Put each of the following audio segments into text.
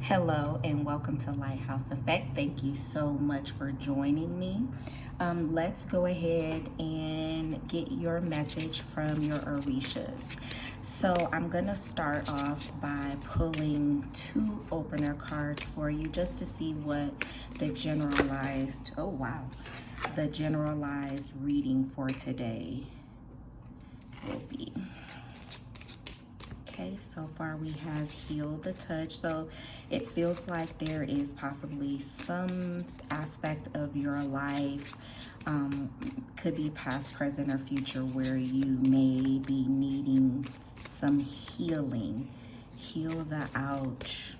Hello and welcome to Lighthouse Effect. Thank you so much for joining me. Let's go ahead and get your message from your Orishas. So I'm going to start off by pulling two opener cards for you just to see what the generalized, the generalized reading for today will be. Okay, so far we have heal the touch. So it feels like there is possibly some aspect of your life, could be past, present, or future, where you may be needing some healing. Heal the ouch.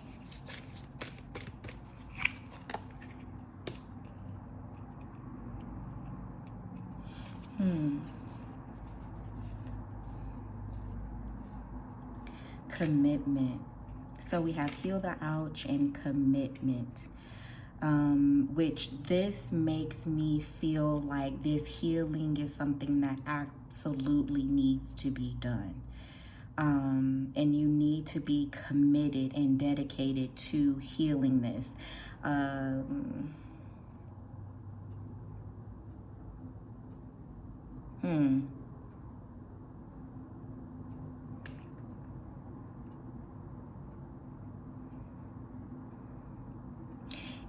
Commitment. So we have heal the ouch and commitment, which this makes me feel like this healing is something that absolutely needs to be done. And you need to be committed and dedicated to healing this.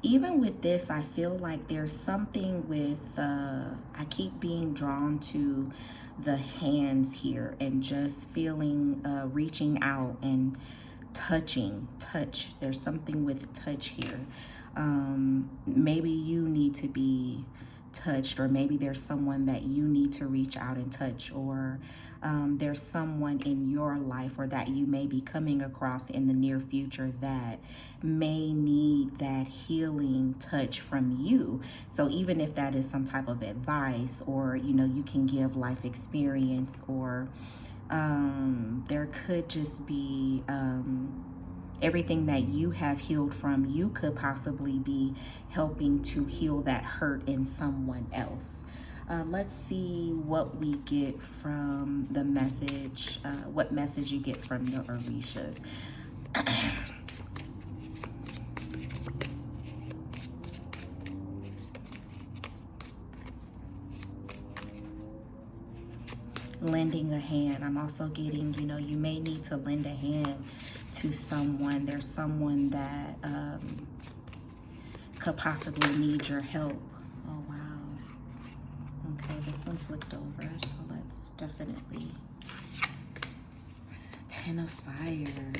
Even with this, I feel like there's something with, I keep being drawn to the hands here and just feeling, reaching out and touch. There's something with touch here. Maybe you need to be touched, or maybe there's someone that you need to reach out and touch, or there's someone in your life or that you may be coming across in the near future that may need that healing touch from you. So even if that is some type of advice, or you can give life experience, or there could just be everything that you have healed from, you could possibly be helping to heal that hurt in someone else. Let's see what we get from the message, what message you get from the Orishas. Lending a hand. I'm also getting, you may need to lend a hand to someone. There's someone that could possibly need your help. Oh, wow. Okay, this one flipped over, so let's definitely... Ten of Fire.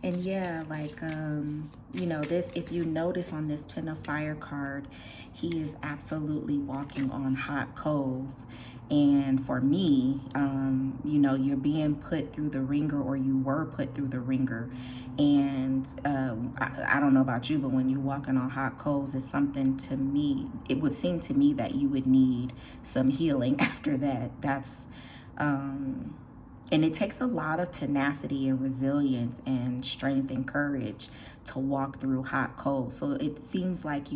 And yeah, like, this, if you notice on this Ten of Fire card, he is absolutely walking on hot coals. And for me, you're being put through the ringer, or you were put through the ringer. And I don't know about you, but when you're walking on hot coals, it's something, to me, it would seem to me that you would need some healing after that. That's... and it takes a lot of tenacity and resilience and strength and courage to walk through hot coals. So it seems like,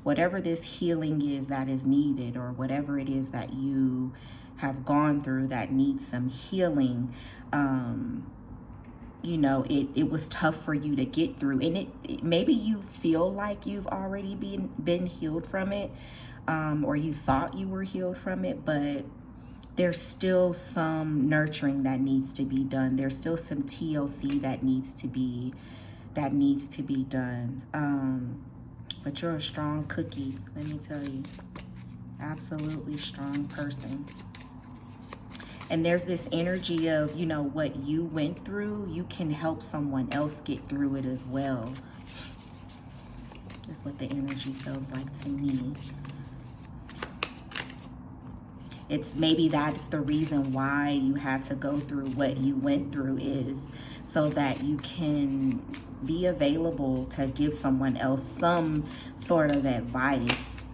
whatever this healing is that is needed, or whatever it is that you have gone through that needs some healing, it was tough for you to get through. And maybe you feel like you've already been healed from it, or you thought you were healed from it, but there's still some nurturing that needs to be done. There's still some TLC that needs to be done. But you're a strong cookie, let me tell you. Absolutely strong person. And there's this energy of, what you went through, you can help someone else get through it as well. That's what the energy feels like to me. It's maybe that's the reason why you had to go through what you went through, is so that you can be available to give someone else some sort of advice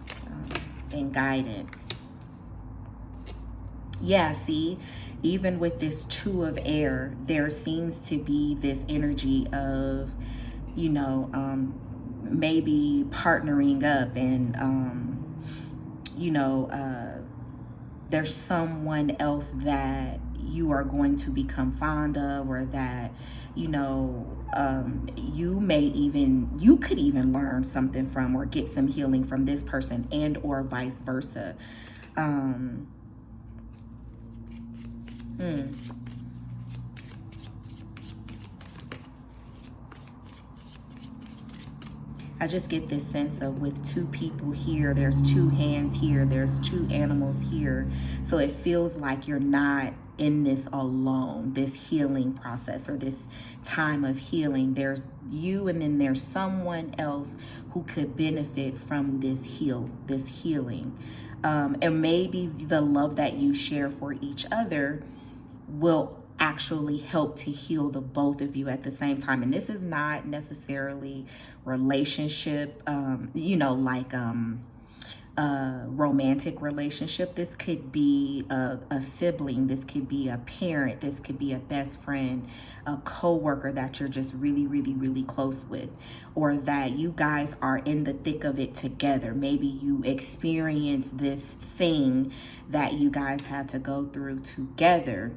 and guidance. Yeah, see, even with this Two of Air, there seems to be this energy of, maybe partnering up and, there's someone else that you are going to become fond of, or that, you know, you could even learn something from or get some healing from this person, and or vice versa. um hmm. I just get this sense of, with two people here, there's two hands here, there's two animals here. So it feels like you're not in this alone, this healing process, or this time of healing. There's you, and then there's someone else who could benefit from this healing. And maybe the love that you share for each other will actually help to heal the both of you at the same time. And this is not necessarily relationship, like a romantic relationship. This could be a sibling, this could be a parent, this could be a best friend, a co-worker that you're just really, really, really close with, or that you guys are in the thick of it together. Maybe you experience this thing that you guys had to go through together.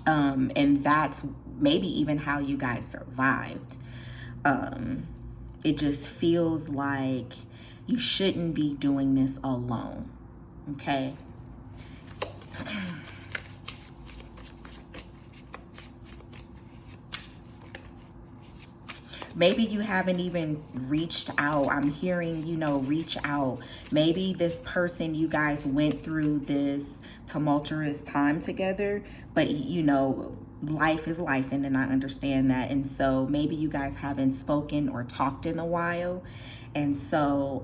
And that's maybe even how you guys survived. It just feels like you shouldn't be doing this alone. Okay. Maybe you haven't even reached out. I'm hearing, reach out. Maybe this person, you guys went through this tumultuous time together, but life is life, and I understand that. And so maybe you guys haven't spoken or talked in a while. And so,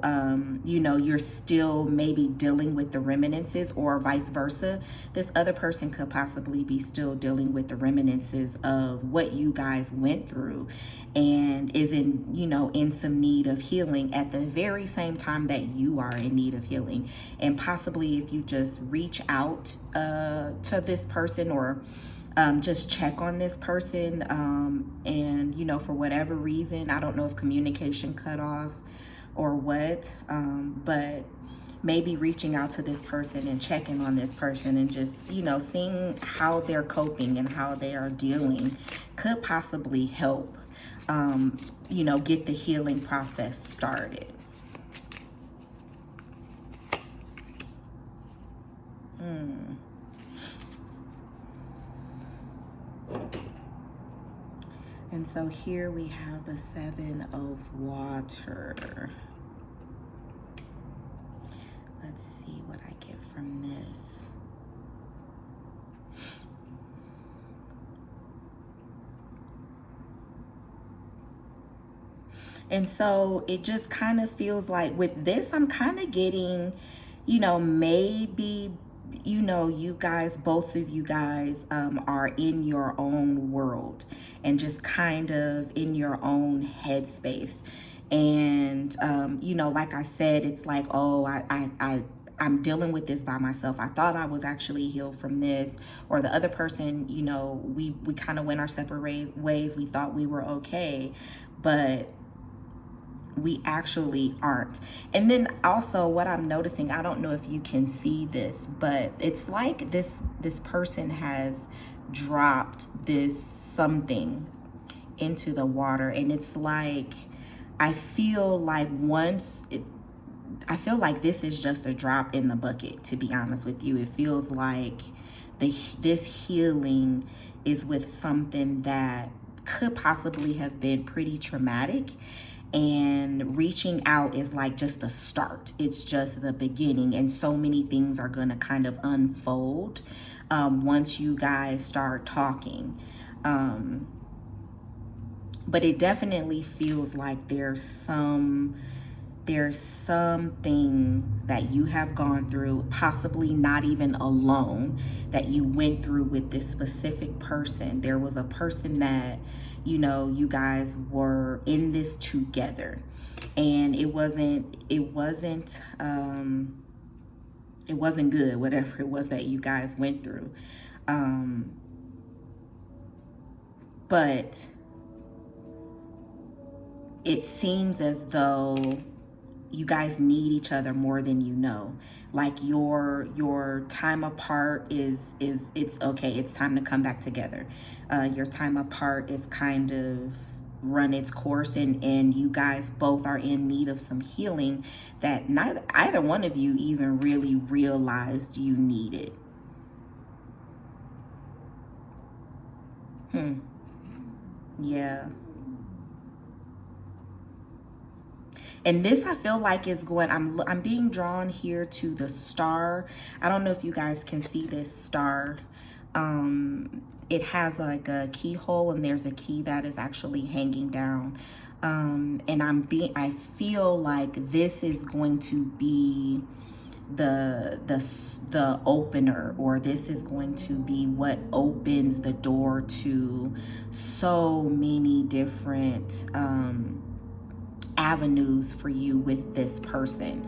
you're still maybe dealing with the reminiscences, or vice versa. This other person could possibly be still dealing with the reminiscences of what you guys went through, and is in some need of healing at the very same time that you are in need of healing. And possibly, if you just reach out to this person, or just check on this person, and for whatever reason, I don't know if communication cut off or what, but maybe reaching out to this person and checking on this person, and just seeing how they're coping and how they are dealing, could possibly help get the healing process started. And so here we have the 7 of Water. Let's see what I get from this. And so it just kind of feels like with this, I'm kind of getting, maybe, you guys, both of you guys, are in your own world, and just kind of in your own headspace. And, like I said, it's like, oh, I'm dealing with this by myself. I thought I was actually healed from this. Or the other person, we kind of went our separate ways. We thought we were okay, but we actually aren't. And then also what I'm noticing, I don't know if you can see this, but it's like this person has dropped this something into the water. And it's like, I feel like this is just a drop in the bucket, to be honest with you. It feels like this healing is with something that could possibly have been pretty traumatic. And reaching out is like just the start. It's just the beginning. And so many things are going to kind of unfold once you guys start talking. But it definitely feels like there's something that you have gone through, possibly not even alone, that you went through with this specific person. There was a person that, you guys were in this together, and it wasn't good, whatever it was that you guys went through. But it seems as though you guys need each other more than you know. Like your time apart is it's okay. It's time to come back together. Your time apart is kind of run its course, and you guys both are in need of some healing that neither either one of you even really realized you needed. Yeah. And this, I feel like, is going, I'm being drawn here to the star. I don't know if you guys can see this star. It has like a keyhole, and there's a key that is actually hanging down. And I feel like this is going to be the opener, or this is going to be what opens the door to so many different avenues for you with this person.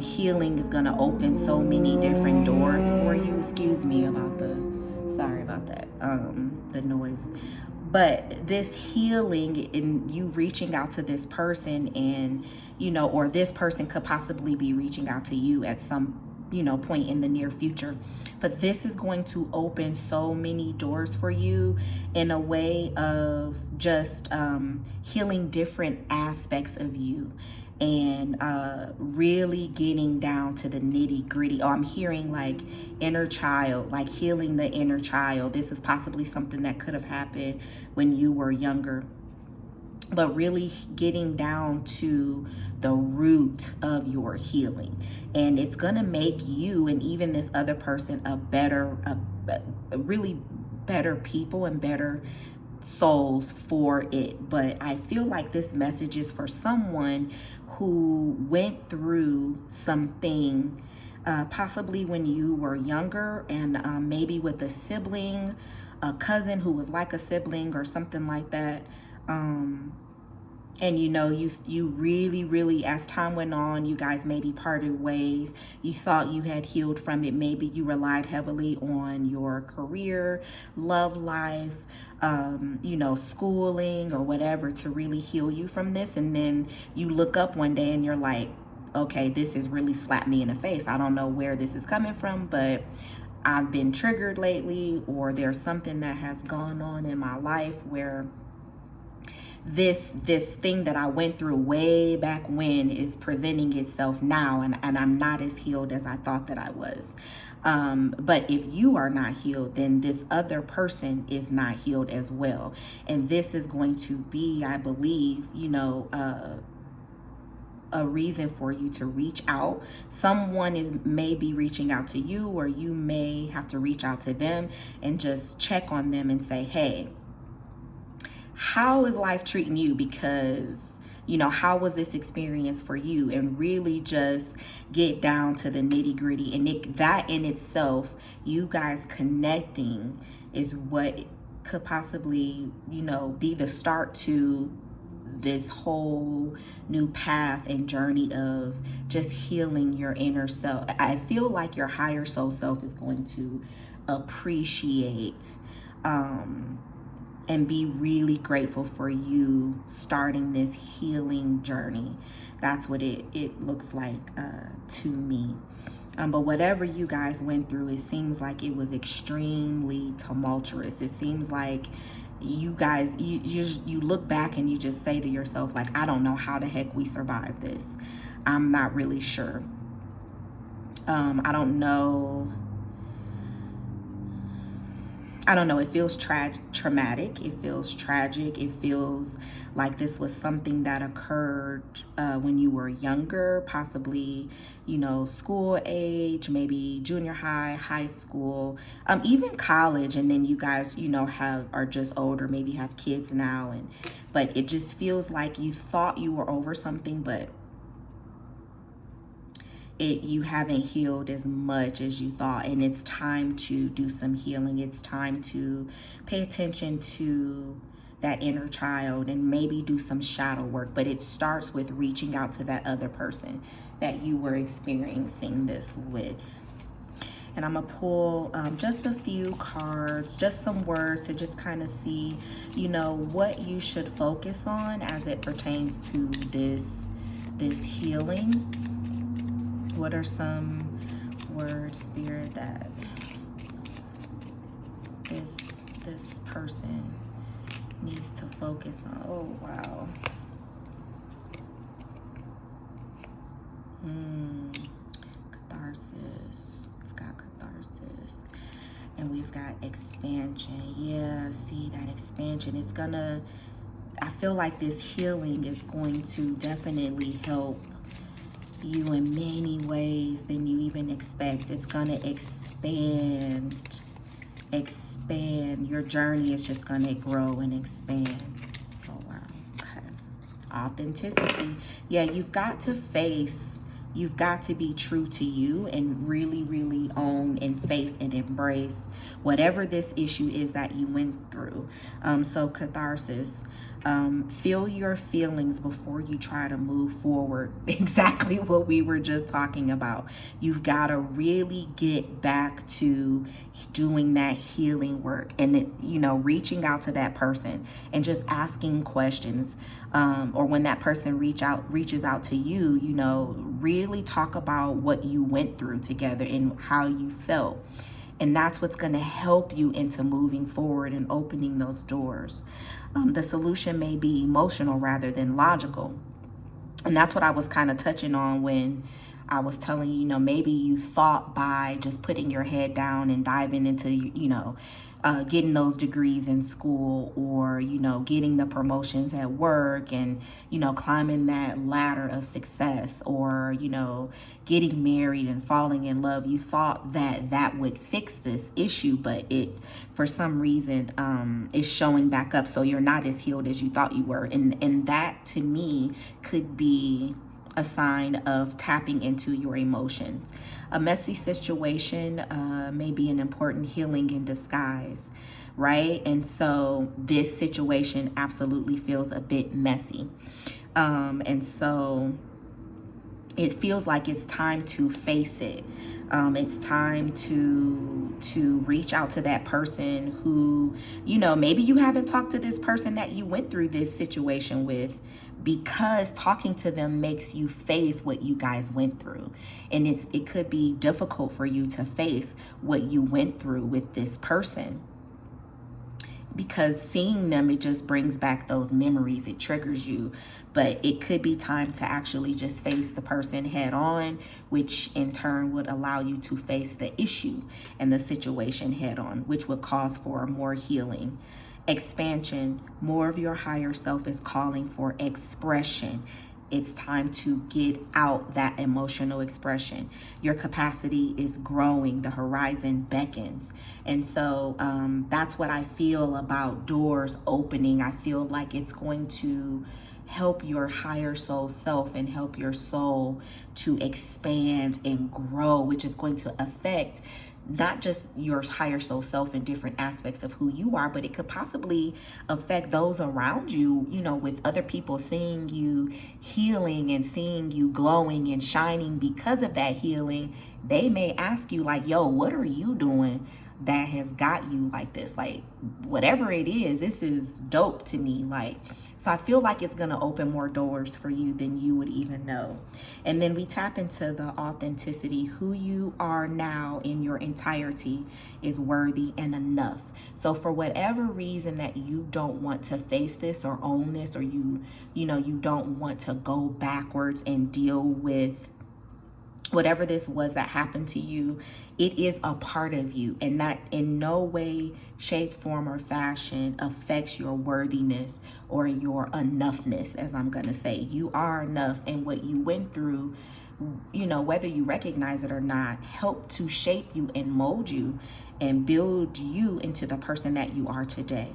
Healing is going to open so many different doors for you. Excuse me about sorry about that, the noise. But this healing in you reaching out to this person, and, or this person could possibly be reaching out to you at some, point in the near future. But this is going to open so many doors for you in a way of just healing different aspects of you, and really getting down to the nitty gritty. Oh, I'm hearing like inner child, like healing the inner child. This is possibly something that could have happened when you were younger, but really getting down to the root of your healing. And it's going to make you and even this other person a really better people and better souls for it. But I feel like this message is for someone who went through something, possibly when you were younger, and maybe with a sibling, a cousin who was like a sibling or something like that. And you really, as time went on, you guys maybe parted ways. You thought you had healed from it. Maybe you relied heavily on your career, love life, schooling or whatever to really heal you from this. And then you look up one day and you're like, okay, this has really slapped me in the face. I don't know where this is coming from, but I've been triggered lately, or there's something that has gone on in my life where this thing that I went through way back when is presenting itself now, and I'm not as healed as I thought that I was. But if you are not healed, then this other person is not healed as well. And this is going to be, I believe, a reason for you to reach out. Someone may be reaching out to you, or you may have to reach out to them and just check on them and say, hey, how is life treating you? Because, how was this experience for you? And really just get down to the nitty gritty. And that in itself, you guys connecting, is what could possibly, be the start to this whole new path and journey of just healing your inner self. I feel like your higher soul self is going to appreciate and be really grateful for you starting this healing journey. That's what it looks like to me. But whatever you guys went through, it seems like it was extremely tumultuous. It seems like you guys, you look back and you just say to yourself, like, I don't know how the heck we survived this. I'm not really sure. I don't know. It feels traumatic. It feels tragic. It feels like this was something that occurred when you were younger, possibly, school age, maybe junior high, high school, even college. And then you guys, are just older, maybe have kids now. But it just feels like you thought you were over something, but you haven't healed as much as you thought, and it's time to do some healing. It's time to pay attention to that inner child and maybe do some shadow work. But it starts with reaching out to that other person that you were experiencing this with. And I'm gonna pull just a few cards, just some words to just kind of see, what you should focus on as it pertains to this this healing. What are some words, Spirit, that this person needs to focus on? Oh, wow. Catharsis. We've got catharsis. And we've got expansion. Yeah, see, that expansion is gonna, I feel like this healing is going to definitely help you in many ways than you even expect. It's gonna expand. Your journey is just gonna grow and expand. Oh, wow. Okay. Authenticity. Yeah, you've got to be true to you and really, really own and face and embrace whatever this issue is that you went through. So catharsis, feel your feelings before you try to move forward. Exactly what we were just talking about. You've got to really get back to doing that healing work and, reaching out to that person and just asking questions. Or when that person reaches out to you, really talk about what you went through together and how you felt. And that's what's going to help you into moving forward and opening those doors. The solution may be emotional rather than logical. And that's what I was kind of touching on when I was telling you, maybe you thought by just putting your head down and diving into, getting those degrees in school, or, getting the promotions at work and, climbing that ladder of success, or, getting married and falling in love. You thought that that would fix this issue, but it, for some reason, is showing back up. So you're not as healed as you thought you were. And that to me could be a sign of tapping into your emotions. A messy situation may be an important healing in disguise, right? And so this situation absolutely feels a bit messy. And so it feels like it's time to face it. It's time to reach out to that person who, maybe you haven't talked to this person that you went through this situation with, because talking to them makes you face what you guys went through. And it could be difficult for you to face what you went through with this person, because seeing them, it just brings back those memories. It triggers you. But it could be time to actually just face the person head on, which in turn would allow you to face the issue and the situation head on, which would cause for more healing. Expansion, more of your higher self is calling for expression. It's time to get out that emotional expression. Your capacity is growing. The horizon beckons. And so that's what I feel about doors opening. I feel like it's going to help your higher soul self and help your soul to expand and grow, which is going to affect not just your higher soul self in different aspects of who you are, but it could possibly affect those around you, with other people seeing you healing and seeing you glowing and shining because of that healing. They may ask you like, yo, what are you doing that has got you like this? Like, whatever it is, this is dope to me. Like, so I feel like it's going to open more doors for you than you would even know. And then we tap into the authenticity. Who you are now in your entirety is worthy and enough. So for whatever reason that you don't want to face this or own this, or you don't want to go backwards and deal with whatever this was that happened to you, it is a part of you, and that in no way, shape, form, or fashion affects your worthiness or your enoughness, as I'm going to say. You are enough, and what you went through, whether you recognize it or not, helped to shape you and mold you and build you into the person that you are today.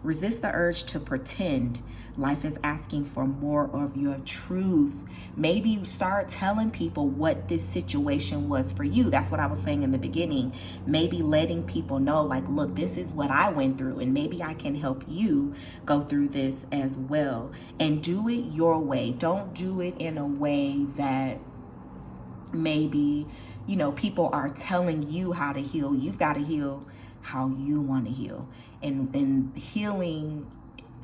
Resist the urge to pretend. Life is asking for more of your truth. Maybe start telling people what this situation was for you. That's what I was saying in the beginning. Maybe letting people know, like, look, this is what I went through, and maybe I can help you go through this as well. And do it your way. Don't do it in a way that maybe, people are telling you how to heal. You've got to heal how you want to heal. And healing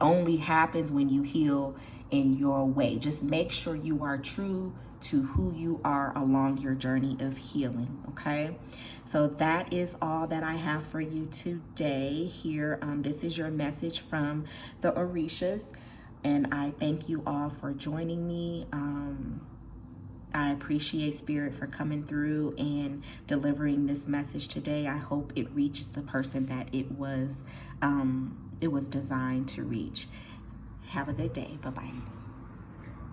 only happens when you heal in your way. Just make sure you are true to who you are along your journey of healing, okay? So that is all that I have for you today here. This is your message from the Orishas, and I thank you all for joining me. I appreciate Spirit for coming through and delivering this message today. I hope it reaches the person that it was designed to reach. Have a good day. Bye-bye.